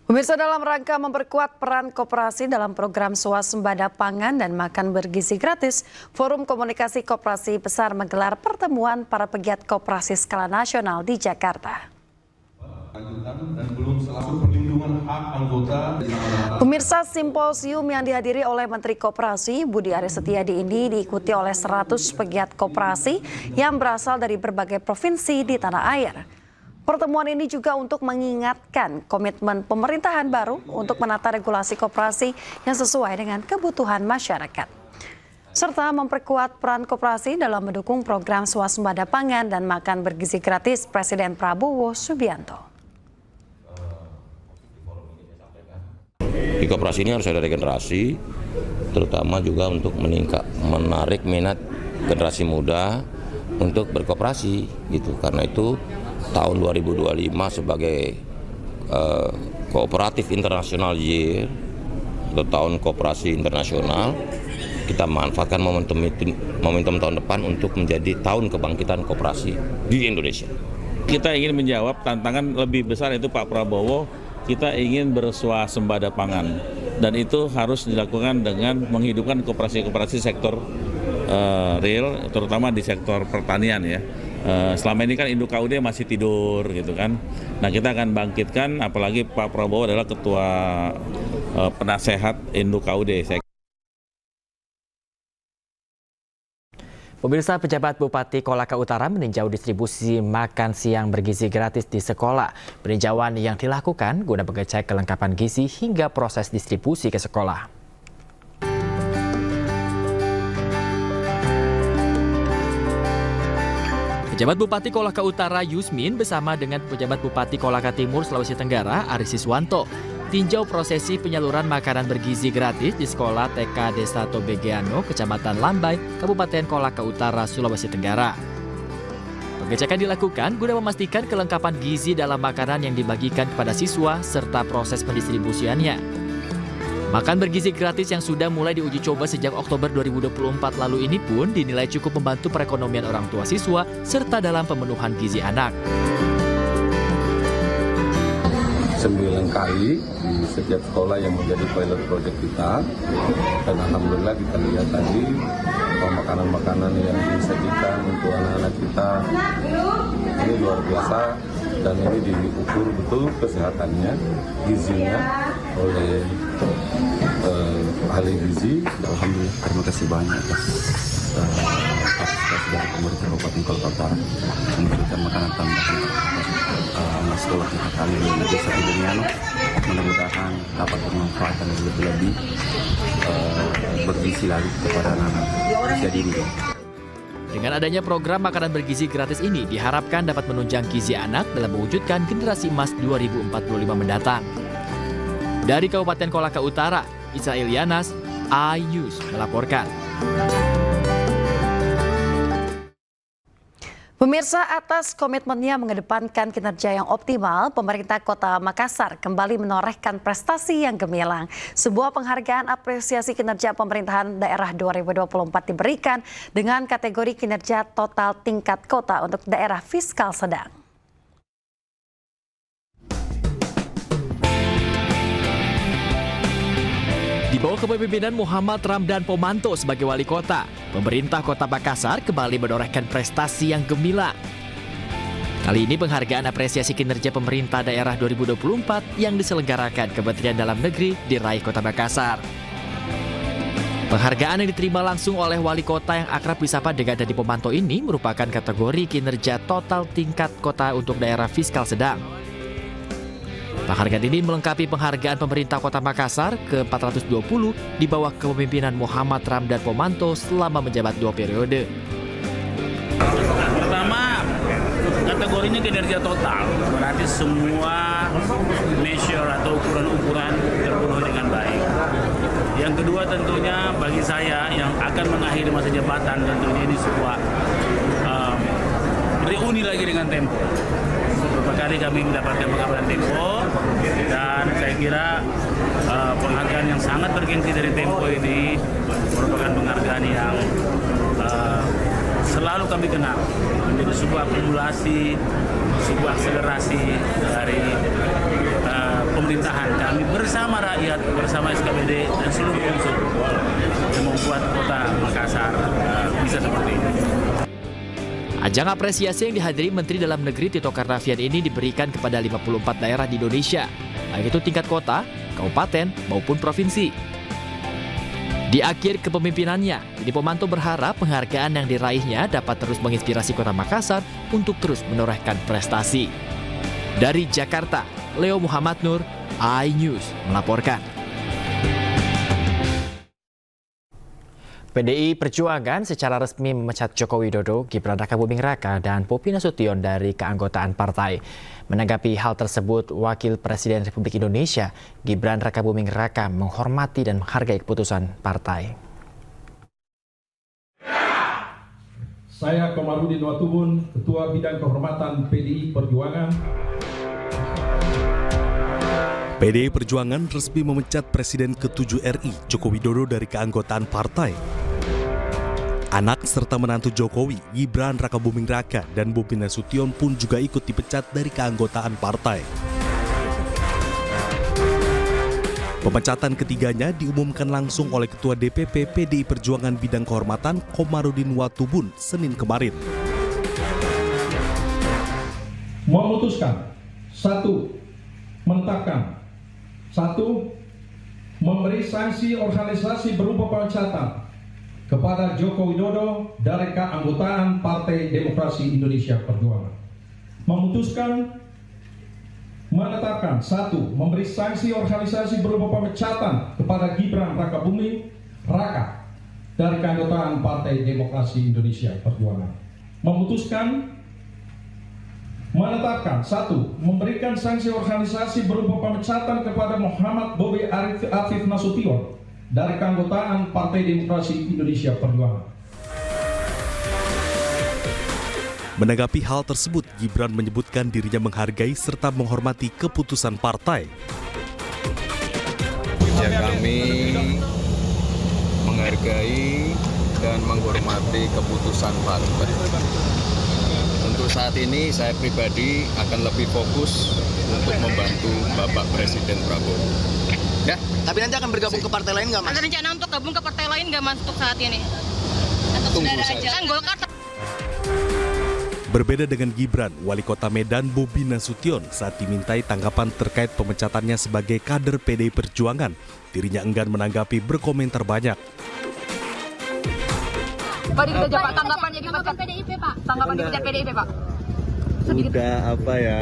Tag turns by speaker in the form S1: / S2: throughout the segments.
S1: Pemirsa, dalam rangka memperkuat peran koperasi dalam program swasembada pangan dan makan bergizi gratis, Forum Komunikasi Koperasi Besar menggelar pertemuan para pegiat koperasi skala nasional di Jakarta. Pemirsa, simposium yang dihadiri oleh Menteri Koperasi Budi Aris Setiadi ini diikuti oleh 100 pegiat koperasi yang berasal dari berbagai provinsi di tanah air. Pertemuan ini juga untuk mengingatkan komitmen pemerintahan baru untuk menata regulasi koperasi yang sesuai dengan kebutuhan masyarakat, serta memperkuat peran koperasi dalam mendukung program swasembada pangan dan makan bergizi gratis Presiden Prabowo Subianto.
S2: Di koperasi ini harus ada regenerasi, terutama juga untuk menarik minat generasi muda untuk berkoperasi gitu. Karena itu tahun 2025 sebagai Kooperatif International Year atau tahun koperasi internasional, kita manfaatkan momentum tahun depan untuk menjadi tahun kebangkitan koperasi di Indonesia.
S3: Kita ingin menjawab tantangan lebih besar, itu Pak Prabowo. Kita ingin berswasembada pangan, dan itu harus dilakukan dengan menghidupkan koperasi-koperasi sektor real, terutama di sektor pertanian ya. Selama ini kan Induk KUD masih tidur gitu kan. Nah, kita akan bangkitkan, apalagi Pak Prabowo adalah ketua penasehat Induk KUD.
S4: Pemirsa, pejabat Bupati Kolaka Utara meninjau distribusi makan siang bergizi gratis di sekolah. Peninjauan yang dilakukan guna mengecek kelengkapan gizi hingga proses distribusi ke sekolah. Pejabat Bupati Kolaka Utara Yusmin bersama dengan pejabat Bupati Kolaka Timur Sulawesi Tenggara Aris Siswanto tinjau prosesi penyaluran makanan bergizi gratis di sekolah TK Desa Tobegeano, Kecamatan Lambai, Kabupaten Kolaka Utara, Sulawesi Tenggara. Pengecekan dilakukan guna memastikan kelengkapan gizi dalam makanan yang dibagikan kepada siswa serta proses pendistribusiannya. Makan bergizi gratis yang sudah mulai diuji coba sejak Oktober 2024 lalu ini pun dinilai cukup membantu perekonomian orang tua siswa serta dalam pemenuhan gizi anak.
S5: 9 kali di setiap sekolah yang menjadi pilot project kita, dan alhamdulillah kita lihat tadi makanan-makanan yang disajikan untuk anak-anak kita ini luar biasa, dan ini diukur betul kesehatannya, gizinya oleh ahli gizi. Alhamdulillah, terima kasih banyak atas dari pemerintah Kabupaten Kolaka Utara memberikan makanan tambahan sekolah kita kali ini di Desa Tobegeano. Mudah-mudahan dapat bermanfaat dan lebih bergizi lagi kepada anak-anak usia dini.
S4: Dengan adanya program makanan bergizi gratis ini diharapkan dapat menunjang gizi anak dalam mewujudkan generasi emas 2045 mendatang. Dari Kabupaten Kolaka Utara, Israel Yanas, iNews melaporkan.
S1: Pemirsa, atas komitmennya mengedepankan kinerja yang optimal, pemerintah Kota Makassar kembali menorehkan prestasi yang gemilang. Sebuah penghargaan apresiasi kinerja pemerintahan daerah 2024 diberikan dengan kategori kinerja total tingkat kota untuk daerah fiskal sedang.
S4: Di bawah kepemimpinan Muhammad Ramdan Pomanto sebagai wali kota, pemerintah Kota Makassar kembali menorehkan prestasi yang gemilang. Kali ini penghargaan apresiasi kinerja pemerintah daerah 2024 yang diselenggarakan Kementerian Dalam Negeri diraih Kota Makassar. Penghargaan yang diterima langsung oleh wali kota yang akrab disapa dengan Dadi Pomanto ini merupakan kategori kinerja total tingkat kota untuk daerah fiskal sedang. Penghargaan ini melengkapi penghargaan pemerintah Kota Makassar ke-420 di bawah kepemimpinan Muhammad Ramdan Pomanto selama menjabat 2 periode.
S6: Pertama, kategorinya kinerja total, berarti semua measure atau ukuran-ukuran terpenuhi dengan baik. Yang kedua tentunya bagi saya yang akan mengakhiri masa jabatan, tentunya ini sebuah reuni lagi dengan Tempo. Beberapa kali kami mendapatkan penghargaan Tempo, dan saya kira penghargaan yang sangat bergengsi dari Tempo ini merupakan penghargaan yang selalu kami kenal menjadi sebuah akumulasi, sebuah akselerasi dari pemerintahan kami bersama rakyat, bersama SKPD dan seluruh unsur yang membuat kota Makassar bisa seperti ini.
S4: Ajang apresiasi yang dihadiri Menteri Dalam Negeri Tito Karnavian ini diberikan kepada 54 daerah di Indonesia, baik itu tingkat kota, kabupaten, maupun provinsi. Di akhir kepemimpinannya, Didi Pomanto berharap penghargaan yang diraihnya dapat terus menginspirasi Kota Makassar untuk terus menorehkan prestasi. Dari Jakarta, Leo Muhammad Nur, iNews melaporkan. PDI Perjuangan secara resmi memecat Joko Widodo, Gibran Rakabuming Raka, dan Bobi Nasution dari keanggotaan partai. Menanggapi hal tersebut, Wakil Presiden Republik Indonesia, Gibran Rakabuming Raka, menghormati dan menghargai keputusan partai.
S7: Saya Komarudin Watubun, Ketua Bidang Kehormatan PDI Perjuangan.
S8: PDI Perjuangan resmi memecat Presiden ke-7 RI, Joko Widodo dari keanggotaan partai. Anak serta menantu Jokowi, Gibran Rakabuming Raka dan Bobi Nasution pun juga ikut dipecat dari keanggotaan partai. Pemecatan ketiganya diumumkan langsung oleh Ketua DPP PDI Perjuangan Bidang Kehormatan Komarudin Watubun Senin kemarin.
S7: Memutuskan, 1. Menetapkan, 1. Memberi sanksi organisasi berupa pemecatan kepada Joko Widodo dari keanggotaan Partai Demokrasi Indonesia Perjuangan. Memutuskan, menetapkan, 1. Memberi sanksi organisasi berupa pemecatan kepada Gibran Rakabuming Raka dari keanggotaan Partai Demokrasi Indonesia Perjuangan. Memutuskan, menetapkan, 1. Memberikan sanksi organisasi berupa pemecatan kepada Muhammad Bobi Afif Nasution dari keanggotaan Partai Demokrasi Indonesia Perjuangan.
S8: Menanggapi hal tersebut, Gibran menyebutkan dirinya menghargai serta menghormati keputusan partai.
S5: Ya, kami menghargai dan menghormati keputusan partai. Untuk saat ini saya pribadi akan lebih fokus untuk membantu Bapak Presiden Prabowo.
S9: Ya, tapi nanti akan bergabung ke partai lain nggak, Mas?
S10: Ada rencana untuk gabung ke partai lain nggak, Mas, untuk saat ini? Atau
S5: Tunggu
S10: saudara
S5: saja.
S10: aja? Kan Golkar.
S8: Berbeda dengan Gibran, Wali Kota Medan Bobi Nasution saat dimintai tanggapan terkait pemecatannya sebagai kader PDI Perjuangan, dirinya enggan menanggapi berkomentar banyak.
S10: Pak, kita jawab tanggapan jadi Mas PDIP, Pak. Tanggapan dipecat PDIP, Pak.
S8: Udah apa ya?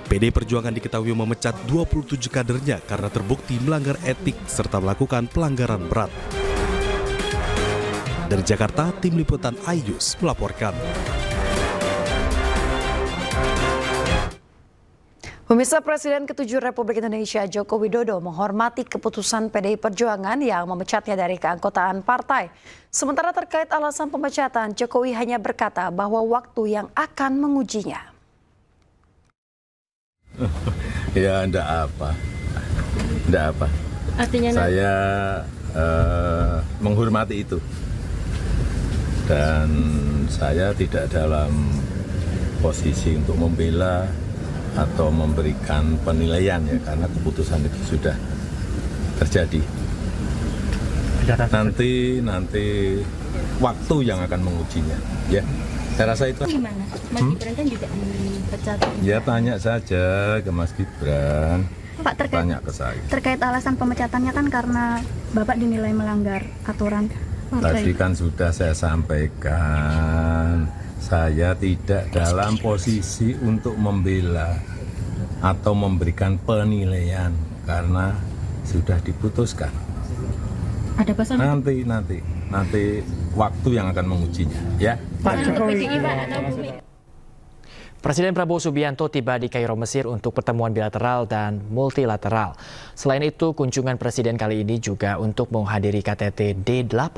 S8: PDI Perjuangan diketahui memecat 27 kadernya karena terbukti melanggar etik serta melakukan pelanggaran berat. Dari Jakarta, Tim Liputan iNews melaporkan.
S1: Pemirsa, Presiden ke-7 Republik Indonesia Joko Widodo menghormati keputusan PDI Perjuangan yang memecatnya dari keanggotaan partai. Sementara terkait alasan pemecatan, Jokowi hanya berkata bahwa waktu yang akan mengujinya.
S5: Ya, enggak apa.
S10: Artinya
S5: saya menghormati itu. Dan saya tidak dalam posisi untuk membela atau memberikan penilaian ya, karena keputusan itu sudah terjadi. Nanti waktu yang akan mengujinya. Ya, saya rasa itu.
S10: gimana? Mas Gibran kan juga dipecat.
S5: Ya, tanya saja ke Mas Gibran.
S11: Pak,
S5: Tanya ke saya.
S11: terkait alasan pemecatannya kan karena Bapak dinilai melanggar aturan
S5: Tadi
S11: partai.
S5: kan sudah saya sampaikan, saya tidak dalam posisi untuk membela atau memberikan penilaian karena sudah diputuskan.
S10: Ada pasal
S5: Nanti waktu yang akan mengujinya, ya.
S10: Pak Jokowi.
S4: Presiden Prabowo Subianto tiba di Kairo, Mesir untuk pertemuan bilateral dan multilateral. Selain itu, kunjungan Presiden kali ini juga untuk menghadiri KTT D8.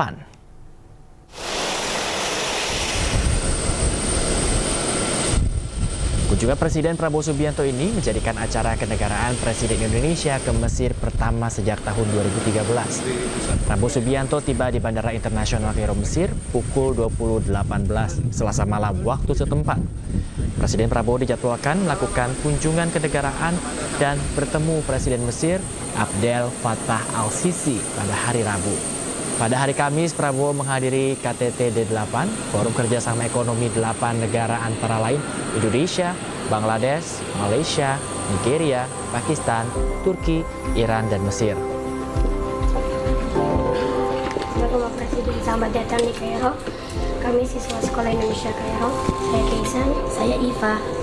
S4: Kunjungan Presiden Prabowo Subianto ini menjadikan acara kenegaraan Presiden Indonesia ke Mesir pertama sejak tahun 2013. Prabowo Subianto tiba di Bandara Internasional Kairo, Mesir pukul 20.18 Selasa malam waktu setempat. Presiden Prabowo dijadwalkan melakukan kunjungan kenegaraan dan bertemu Presiden Mesir Abdel Fattah al-Sisi pada hari Rabu. Pada hari Kamis, Prabowo menghadiri KTT D8, Forum Kerjasama Ekonomi 8 negara antara lain Indonesia, Bangladesh, Malaysia, Nigeria, Pakistan, Turki, Iran, dan Mesir.
S12: Bapak Presiden, selamat datang di Kairo. Kami siswa Sekolah Indonesia Kairo. Saya Keisan, saya Iva.